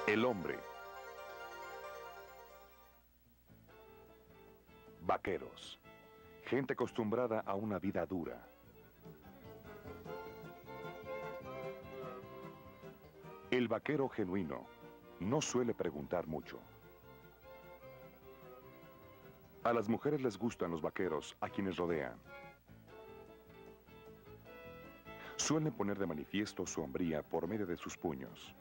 El hombre. Vaqueros. Gente acostumbrada a una vida dura. El vaquero genuino no suele preguntar mucho. A las mujeres les gustan los vaqueros a quienes rodean. Suelen poner de manifiesto su hombría por medio de sus puños.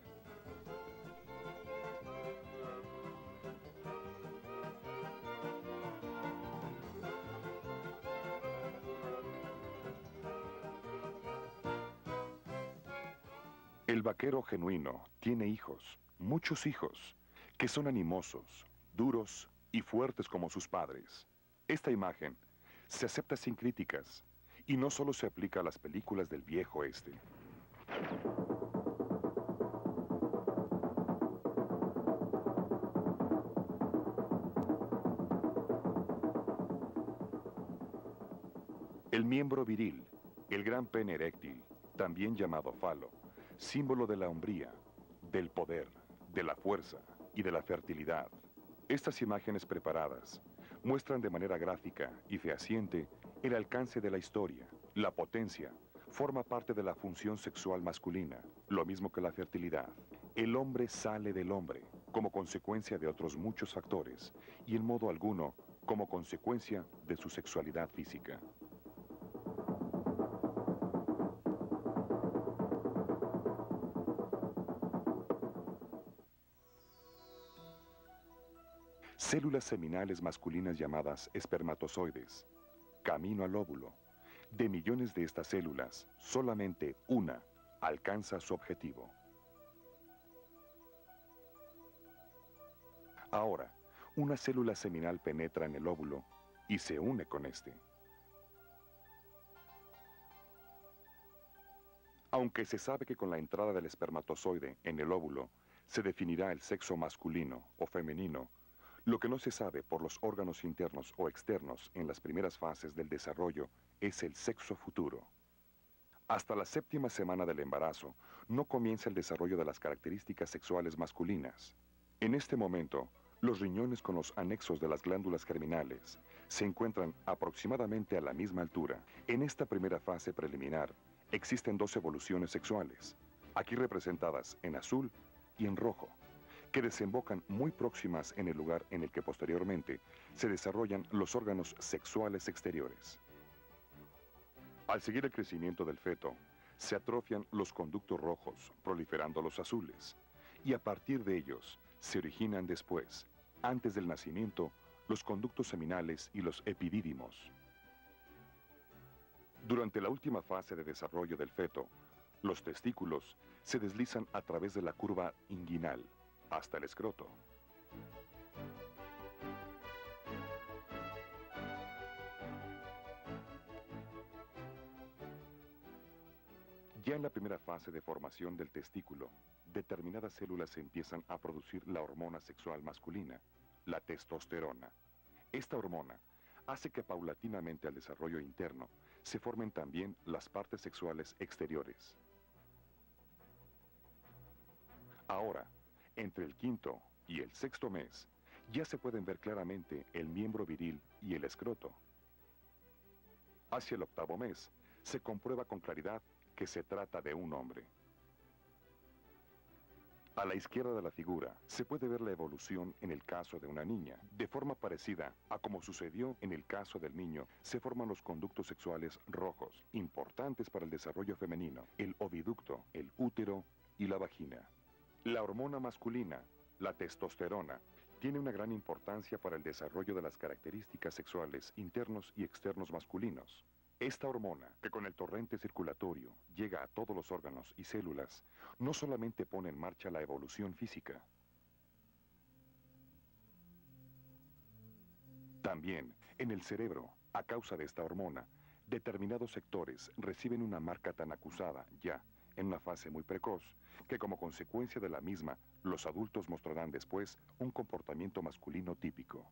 El vaquero genuino tiene hijos, muchos hijos, que son animosos, duros y fuertes como sus padres. Esta imagen se acepta sin críticas y no solo se aplica a las películas del viejo oeste. El miembro viril, el gran pene eréctil, también llamado falo, símbolo de la hombría, del poder, de la fuerza y de la fertilidad. Estas imágenes preparadas muestran de manera gráfica y fehaciente el alcance de la historia. La potencia forma parte de la función sexual masculina, lo mismo que la fertilidad. El hombre sale del hombre como consecuencia de otros muchos factores y en modo alguno como consecuencia de su sexualidad física. Células seminales masculinas llamadas espermatozoides, camino al óvulo. De millones de estas células, solamente una alcanza su objetivo. Ahora, una célula seminal penetra en el óvulo y se une con este. Aunque se sabe que con la entrada del espermatozoide en el óvulo se definirá el sexo masculino o femenino, lo que no se sabe por los órganos internos o externos en las primeras fases del desarrollo es el sexo futuro. Hasta la séptima semana del embarazo no comienza el desarrollo de las características sexuales masculinas. En este momento, los riñones con los anexos de las glándulas germinales se encuentran aproximadamente a la misma altura. En esta primera fase preliminar existen dos evoluciones sexuales, aquí representadas en azul y en rojo, que desembocan muy próximas en el lugar en el que posteriormente se desarrollan los órganos sexuales exteriores. Al seguir el crecimiento del feto, se atrofian los conductos rojos, proliferando los azules, y a partir de ellos se originan después, antes del nacimiento, los conductos seminales y los epidídimos. Durante la última fase de desarrollo del feto, los testículos se deslizan a través de la curva inguinal hasta el escroto. Ya en la primera fase de formación del testículo, determinadas células empiezan a producir la hormona sexual masculina, la testosterona. Esta hormona hace que paulatinamente al desarrollo interno se formen también las partes sexuales exteriores. Ahora, entre el quinto y el sexto mes, ya se pueden ver claramente el miembro viril y el escroto. Hacia el octavo mes, se comprueba con claridad que se trata de un hombre. A la izquierda de la figura se puede ver la evolución en el caso de una niña. De forma parecida a como sucedió en el caso del niño, se forman los conductos sexuales rojos, importantes para el desarrollo femenino, el oviducto, el útero y la vagina. La hormona masculina, la testosterona, tiene una gran importancia para el desarrollo de las características sexuales internos y externos masculinos. Esta hormona, que con el torrente circulatorio llega a todos los órganos y células, no solamente pone en marcha la evolución física. También, en el cerebro, a causa de esta hormona, determinados sectores reciben una marca tan acusada ya en una fase muy precoz, que como consecuencia de la misma, los adultos mostrarán después un comportamiento masculino típico.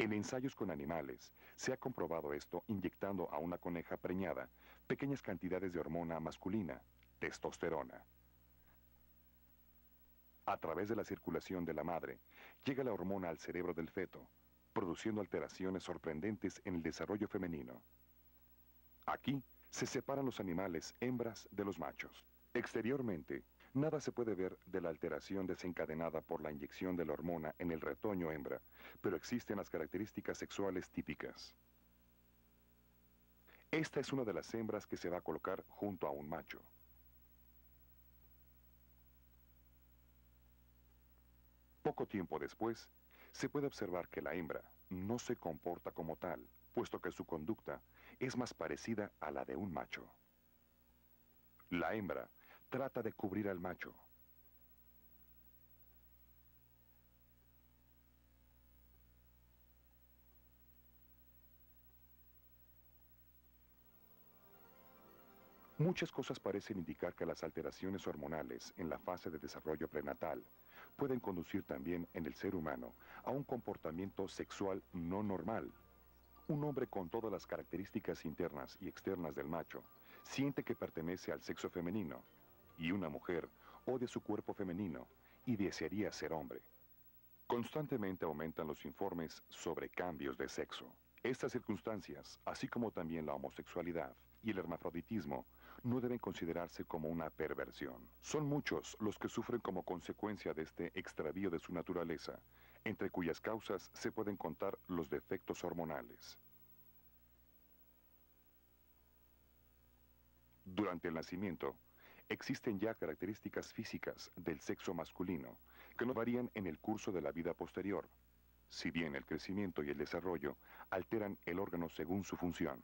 En ensayos con animales, se ha comprobado esto inyectando a una coneja preñada pequeñas cantidades de hormona masculina, testosterona. A través de la circulación de la madre, llega la hormona al cerebro del feto, produciendo alteraciones sorprendentes en el desarrollo femenino. Aquí se separan los animales hembras de los machos. Exteriormente, nada se puede ver de la alteración desencadenada por la inyección de la hormona en el retoño hembra, pero existen las características sexuales típicas. Esta es una de las hembras que se va a colocar junto a un macho. Poco tiempo después, se puede observar que la hembra no se comporta como tal, puesto que su conducta es más parecida a la de un macho. La hembra trata de cubrir al macho. Muchas cosas parecen indicar que las alteraciones hormonales en la fase de desarrollo prenatal pueden conducir también en el ser humano a un comportamiento sexual no normal. Un hombre con todas las características internas y externas del macho siente que pertenece al sexo femenino, y una mujer odia su cuerpo femenino y desearía ser hombre. Constantemente aumentan los informes sobre cambios de sexo. Estas circunstancias, así como también la homosexualidad y el hermafroditismo, no deben considerarse como una perversión. Son muchos los que sufren como consecuencia de este extravío de su naturaleza, entre cuyas causas se pueden contar los defectos hormonales. Durante el nacimiento, existen ya características físicas del sexo masculino que no varían en el curso de la vida posterior, si bien el crecimiento y el desarrollo alteran el órgano según su función.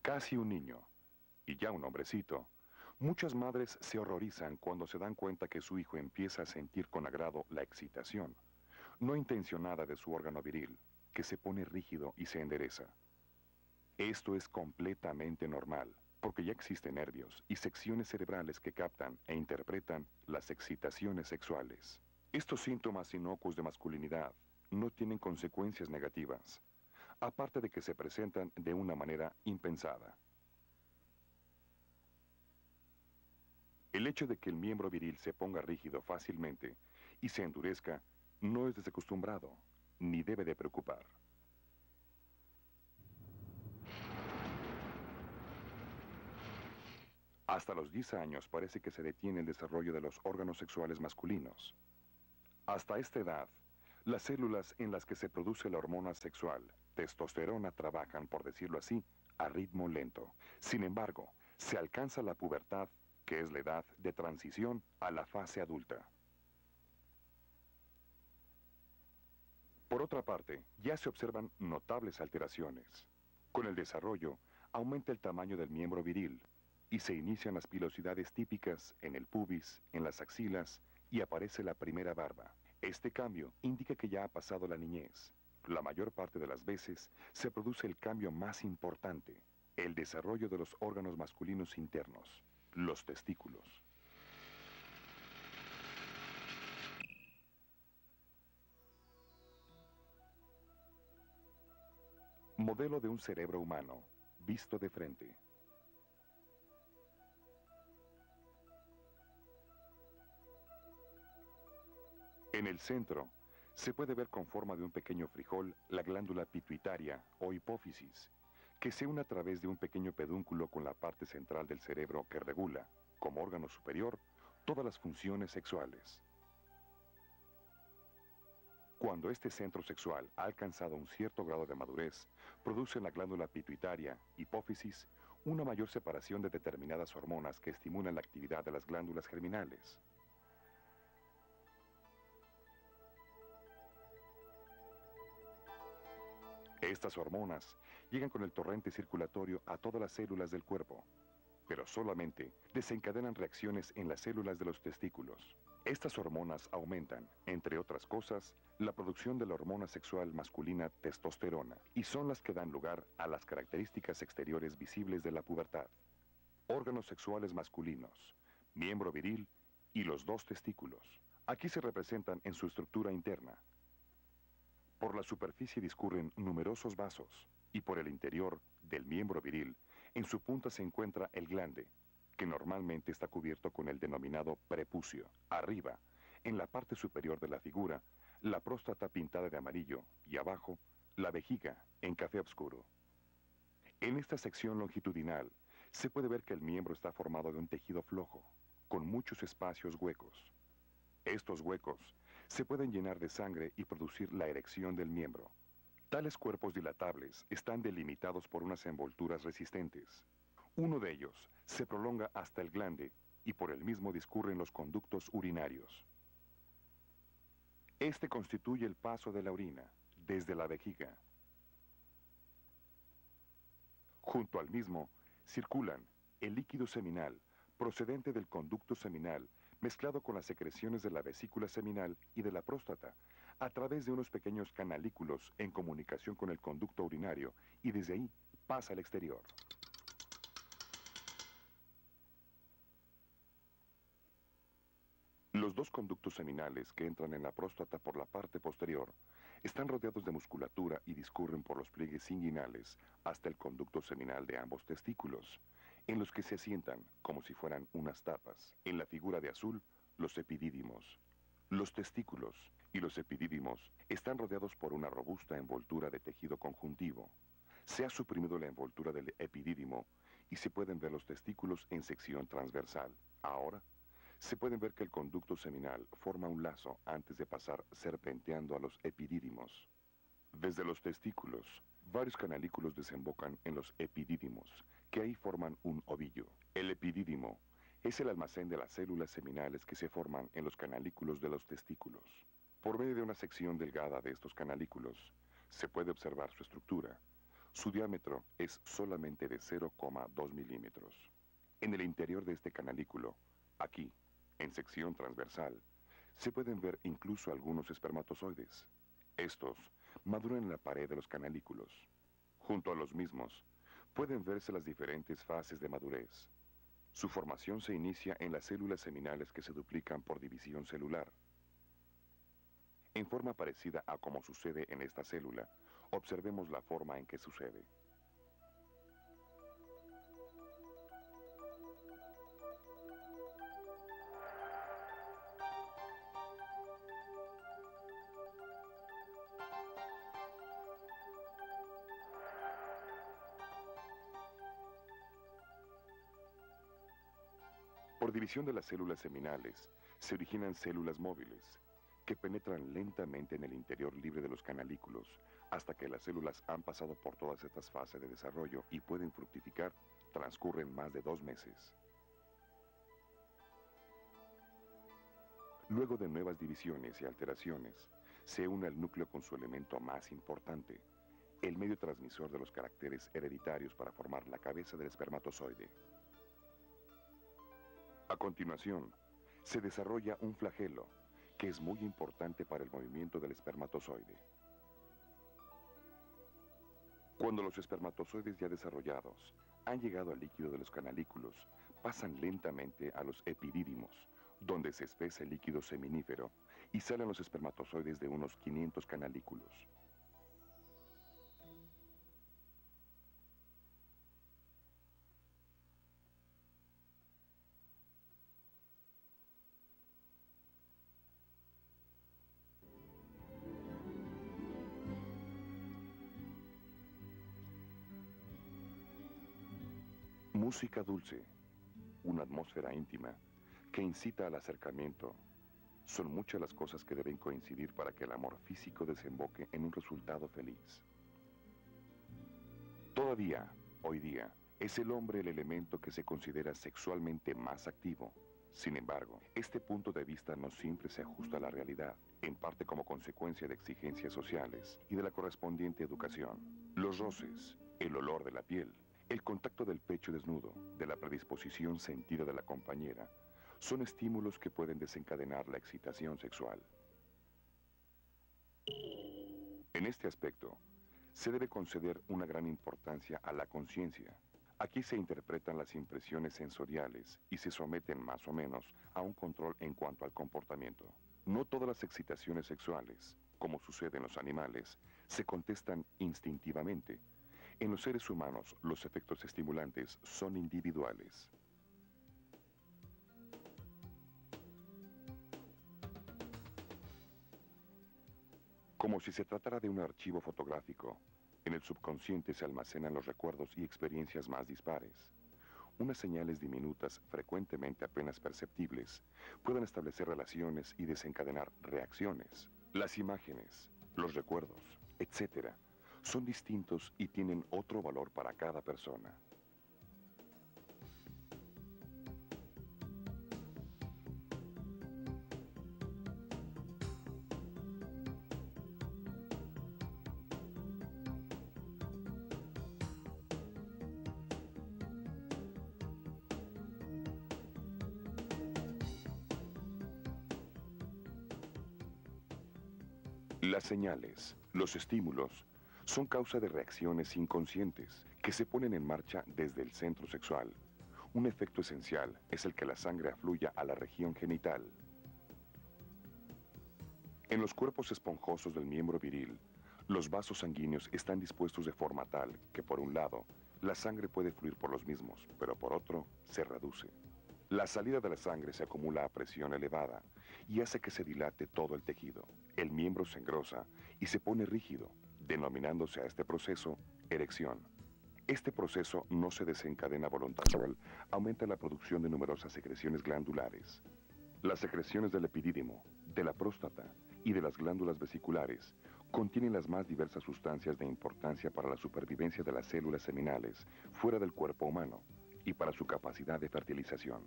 Casi un niño, y ya un hombrecito, muchas madres se horrorizan cuando se dan cuenta que su hijo empieza a sentir con agrado la excitación, no intencionada de su órgano viril, que se pone rígido y se endereza. Esto es completamente normal, porque ya existen nervios y secciones cerebrales que captan e interpretan las excitaciones sexuales. Estos síntomas inocuos de masculinidad no tienen consecuencias negativas, aparte de que se presentan de una manera impensada. El hecho de que el miembro viril se ponga rígido fácilmente y se endurezca no es desacostumbrado, ni debe de preocupar. Hasta los 10 años parece que se detiene el desarrollo de los órganos sexuales masculinos. Hasta esta edad, las células en las que se produce la hormona sexual, testosterona, trabajan, por decirlo así, a ritmo lento. Sin embargo, se alcanza la pubertad, que es la edad de transición a la fase adulta. Por otra parte, ya se observan notables alteraciones. Con el desarrollo, aumenta el tamaño del miembro viril y se inician las pilosidades típicas en el pubis, en las axilas y aparece la primera barba. Este cambio indica que ya ha pasado la niñez. La mayor parte de las veces se produce el cambio más importante, el desarrollo de los órganos masculinos internos, los testículos. Modelo de un cerebro humano, visto de frente. En el centro, se puede ver con forma de un pequeño frijol la glándula pituitaria o hipófisis, que se une a través de un pequeño pedúnculo con la parte central del cerebro que regula, como órgano superior, todas las funciones sexuales. Cuando este centro sexual ha alcanzado un cierto grado de madurez, produce en la glándula pituitaria, hipófisis, una mayor separación de determinadas hormonas que estimulan la actividad de las glándulas germinales. Estas hormonas llegan con el torrente circulatorio a todas las células del cuerpo. pero solamente desencadenan reacciones en las células de los testículos. Estas hormonas aumentan, entre otras cosas, la producción de la hormona sexual masculina testosterona y son las que dan lugar a las características exteriores visibles de la pubertad. Órganos sexuales masculinos, miembro viril y los dos testículos. Aquí se representan en su estructura interna. Por la superficie discurren numerosos vasos y por el interior del miembro viril, en su punta se encuentra el glande, que normalmente está cubierto con el denominado prepucio. Arriba, en la parte superior de la figura, la próstata pintada de amarillo y abajo, la vejiga en café oscuro. En esta sección longitudinal, se puede ver que el miembro está formado de un tejido flojo, con muchos espacios huecos. Estos huecos se pueden llenar de sangre y producir la erección del miembro. Tales cuerpos dilatables están delimitados por unas envolturas resistentes. Uno de ellos se prolonga hasta el glande y por el mismo discurren los conductos urinarios. Este constituye el paso de la orina desde la vejiga. Junto al mismo circulan el líquido seminal procedente del conducto seminal mezclado con las secreciones de la vesícula seminal y de la próstata, a través de unos pequeños canalículos en comunicación con el conducto urinario y desde ahí pasa al exterior. Los dos conductos seminales que entran en la próstata por la parte posterior están rodeados de musculatura y discurren por los pliegues inguinales hasta el conducto seminal de ambos testículos, en los que se asientan como si fueran unas tapas. En la figura de azul, los epidídimos. Los testículos y los epidídimos están rodeados por una robusta envoltura de tejido conjuntivo. Se ha suprimido la envoltura del epidídimo y se pueden ver los testículos en sección transversal. Ahora, se pueden ver que el conducto seminal forma un lazo antes de pasar serpenteando a los epidídimos. Desde los testículos, varios canalículos desembocan en los epidídimos, que ahí forman un ovillo. El epidídimo es el almacén de las células seminales que se forman en los canalículos de los testículos. Por medio de una sección delgada de estos canalículos, se puede observar su estructura. Su diámetro es solamente de 0,2 milímetros. En el interior de este canalículo, aquí, en sección transversal, se pueden ver incluso algunos espermatozoides. Estos maduran en la pared de los canalículos. Junto a los mismos, pueden verse las diferentes fases de madurez. Su formación se inicia en las células seminales que se duplican por división celular. En forma parecida a como sucede en esta célula, observemos la forma en que sucede. Por división de las células seminales, se originan células móviles, que penetran lentamente en el interior libre de los canalículos, hasta que las células han pasado por todas estas fases de desarrollo y pueden fructificar, transcurren más de 2 meses. Luego de nuevas divisiones y alteraciones, se une al núcleo con su elemento más importante, el medio transmisor de los caracteres hereditarios para formar la cabeza del espermatozoide. A continuación, se desarrolla un flagelo, que es muy importante para el movimiento del espermatozoide. Cuando los espermatozoides ya desarrollados han llegado al líquido de los canalículos, pasan lentamente a los epidídimos, donde se espesa el líquido seminífero y salen los espermatozoides de unos 500 canalículos. Música dulce, una atmósfera íntima que incita al acercamiento. Son muchas las cosas que deben coincidir para que el amor físico desemboque en un resultado feliz. Todavía, hoy día, es el hombre el elemento que se considera sexualmente más activo. Sin embargo, este punto de vista no siempre se ajusta a la realidad, en parte como consecuencia de exigencias sociales y de la correspondiente educación. Los roces, el olor de la piel, El contacto del pecho desnudo, de la predisposición sentida de la compañera, son estímulos que pueden desencadenar la excitación sexual. En este aspecto, se debe conceder una gran importancia a la conciencia. Aquí se interpretan las impresiones sensoriales y se someten más o menos a un control en cuanto al comportamiento. No todas las excitaciones sexuales, como sucede en los animales, se contestan instintivamente. En los seres humanos, los efectos estimulantes son individuales. Como si se tratara de un archivo fotográfico, en el subconsciente se almacenan los recuerdos y experiencias más dispares. Unas señales diminutas, frecuentemente apenas perceptibles, pueden establecer relaciones y desencadenar reacciones. Las imágenes, los recuerdos, etc., son distintos y tienen otro valor para cada persona. Las señales, los estímulos, son causa de reacciones inconscientes que se ponen en marcha desde el centro sexual. Un efecto esencial es el que la sangre afluya a la región genital. En los cuerpos esponjosos del miembro viril, los vasos sanguíneos están dispuestos de forma tal que, por un lado, la sangre puede fluir por los mismos, pero por otro, se reduce. La salida de la sangre se acumula a presión elevada y hace que se dilate todo el tejido. El miembro se engrosa y se pone rígido, denominándose a este proceso erección. Este proceso no se desencadena voluntariamente, aumenta la producción de numerosas secreciones glandulares. Las secreciones del epidídimo, de la próstata y de las glándulas vesiculares contienen las más diversas sustancias de importancia para la supervivencia de las células seminales fuera del cuerpo humano y para su capacidad de fertilización.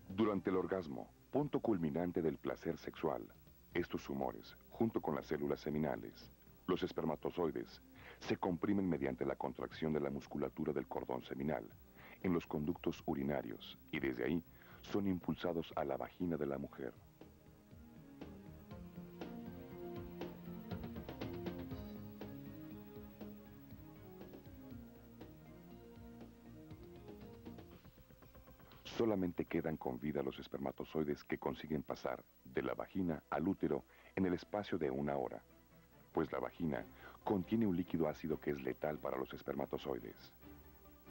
Durante el orgasmo, punto culminante del placer sexual, estos humores, junto con las células seminales, los espermatozoides, se comprimen mediante la contracción de la musculatura del cordón seminal, en los conductos urinarios, y desde ahí son impulsados a la vagina de la mujer. Solamente quedan con vida los espermatozoides que consiguen pasar de la vagina al útero en el espacio de 1 hora, pues la vagina contiene un líquido ácido que es letal para los espermatozoides.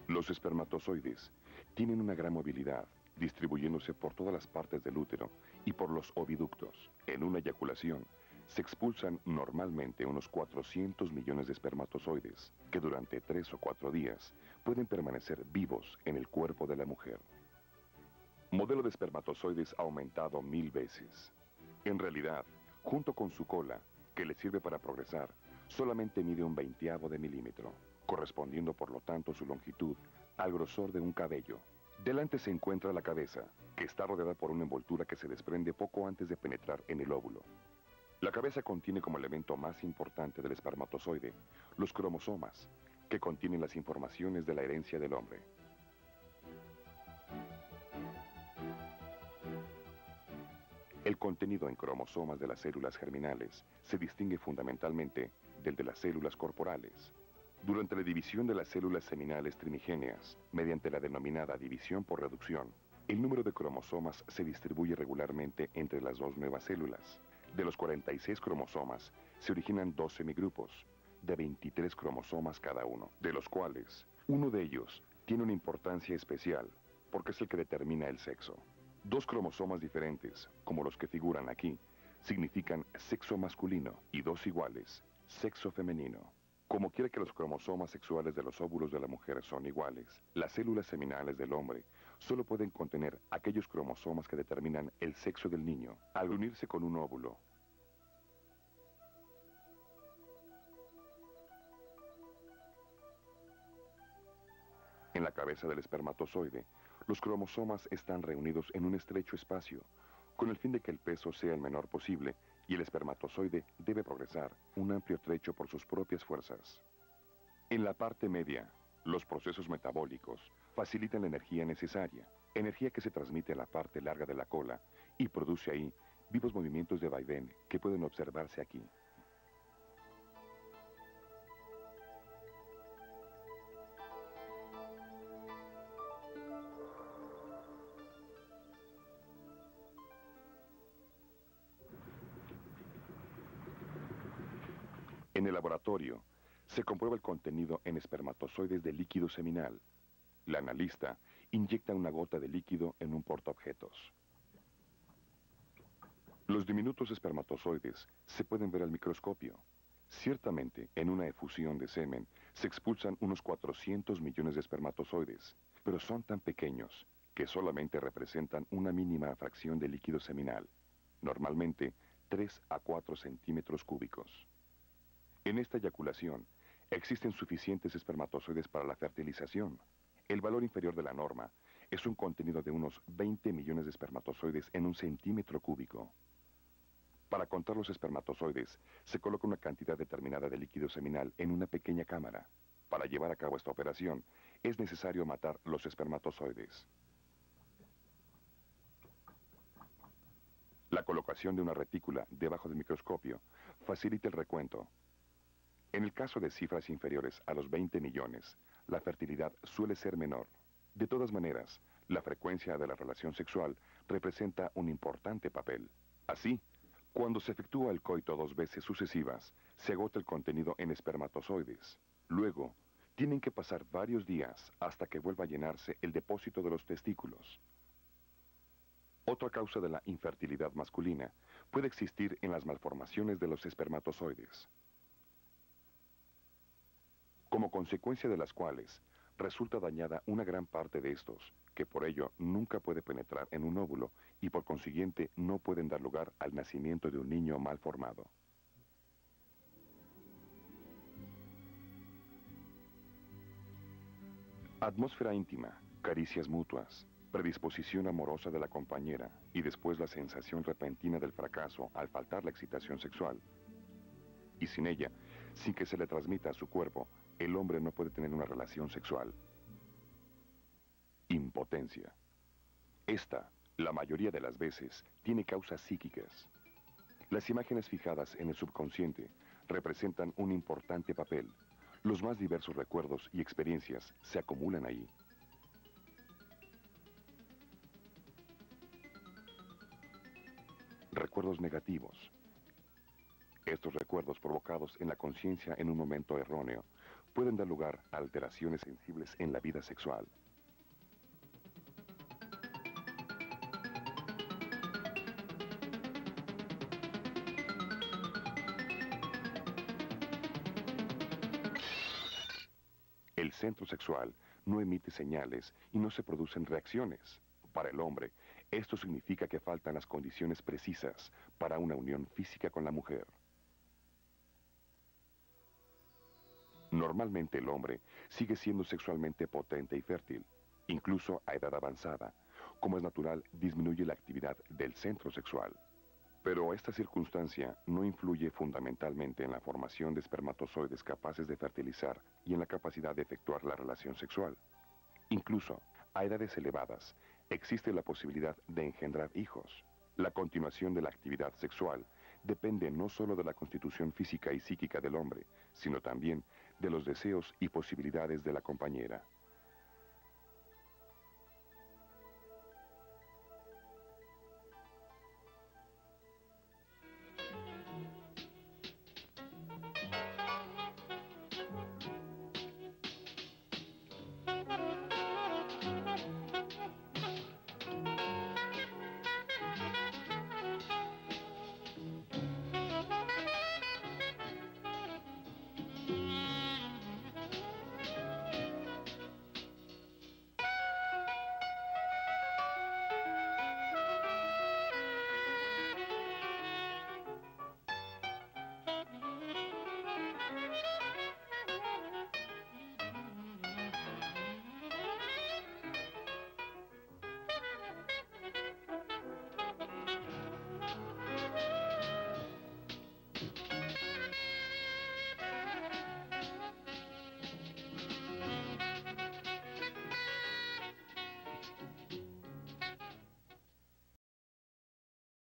Los espermatozoides tienen una gran movilidad, distribuyéndose por todas las partes del útero y por los oviductos. En una eyaculación, se expulsan normalmente unos 400 millones de espermatozoides, que durante 3 o 4 días pueden permanecer vivos en el cuerpo de la mujer. Modelo de espermatozoides aumentado 1000 veces. En realidad, junto con su cola, que le sirve para progresar, solamente mide 1/20 de milímetro, correspondiendo por lo tanto su longitud al grosor de un cabello. Delante se encuentra la cabeza, que está rodeada por una envoltura que se desprende poco antes de penetrar en el óvulo. La cabeza contiene como elemento más importante del espermatozoide los cromosomas, que contienen las informaciones de la herencia del hombre. El contenido en cromosomas de las células germinales se distingue fundamentalmente del de las células corporales. Durante la división de las células seminales trimigéneas, mediante la denominada división por reducción, el número de cromosomas se distribuye regularmente entre las dos nuevas células. De los 46 cromosomas, se originan 2 semigrupos, de 23 cromosomas cada uno, de los cuales, uno de ellos tiene una importancia especial, porque es el que determina el sexo. 2 cromosomas diferentes, como los que figuran aquí, significan sexo masculino y 2 iguales, sexo femenino. Como quiera que los cromosomas sexuales de los óvulos de la mujer son iguales, las células seminales del hombre solo pueden contener aquellos cromosomas que determinan el sexo del niño al unirse con un óvulo. En la cabeza del espermatozoide, los cromosomas están reunidos en un estrecho espacio, con el fin de que el peso sea el menor posible y el espermatozoide debe progresar un amplio trecho por sus propias fuerzas. En la parte media, Los procesos metabólicos facilitan la energía necesaria, energía que se transmite a la parte larga de la cola y produce ahí vivos movimientos de vaivén que pueden observarse aquí. En el laboratorio, se comprueba el contenido en espermatozoides de líquido seminal. La analista inyecta una gota de líquido en un portaobjetos. Los diminutos espermatozoides se pueden ver al microscopio. Ciertamente, en una efusión de semen se expulsan unos 400 millones de espermatozoides, pero son tan pequeños que solamente representan una mínima fracción de líquido seminal, normalmente 3 a 4 centímetros cúbicos. En esta eyaculación, existen suficientes espermatozoides para la fertilización. El valor inferior de la norma es un contenido de unos 20 millones de espermatozoides en un centímetro cúbico. Para contar los espermatozoides, se coloca una cantidad determinada de líquido seminal en una pequeña cámara. Para llevar a cabo esta operación, es necesario matar los espermatozoides. La colocación de una retícula debajo del microscopio facilita el recuento. En el caso de cifras inferiores a los 20 millones, la fertilidad suele ser menor. De todas maneras, la frecuencia de la relación sexual representa un importante papel. Así, cuando se efectúa el coito 2 veces sucesivas, se agota el contenido en espermatozoides. Luego, tienen que pasar varios días hasta que vuelva a llenarse el depósito de los testículos. Otra causa de la infertilidad masculina puede existir en las malformaciones de los espermatozoides, como consecuencia de las cuales resulta dañada una gran parte de estos, que por ello nunca puede penetrar en un óvulo y por consiguiente no pueden dar lugar al nacimiento de un niño mal formado. Atmósfera íntima, caricias mutuas, predisposición amorosa de la compañera y después la sensación repentina del fracaso al faltar la excitación sexual. Y sin ella, sin que se le transmita a su cuerpo, el hombre no puede tener una relación sexual. Impotencia. Esta, la mayoría de las veces, tiene causas psíquicas. Las imágenes fijadas en el subconsciente representan un importante papel. Los más diversos recuerdos y experiencias se acumulan ahí. Recuerdos negativos. Estos recuerdos provocados en la conciencia en un momento erróneo pueden dar lugar a alteraciones sensibles en la vida sexual. El centro sexual no emite señales y no se producen reacciones. Para el hombre, esto significa que faltan las condiciones precisas para una unión física con la mujer. Normalmente el hombre sigue siendo sexualmente potente y fértil, incluso a edad avanzada. Como es natural, disminuye la actividad del centro sexual. Pero esta circunstancia no influye fundamentalmente en la formación de espermatozoides capaces de fertilizar y en la capacidad de efectuar la relación sexual. Incluso, a edades elevadas, existe la posibilidad de engendrar hijos. La continuación de la actividad sexual depende no solo de la constitución física y psíquica del hombre, sino también de los deseos y posibilidades de la compañera.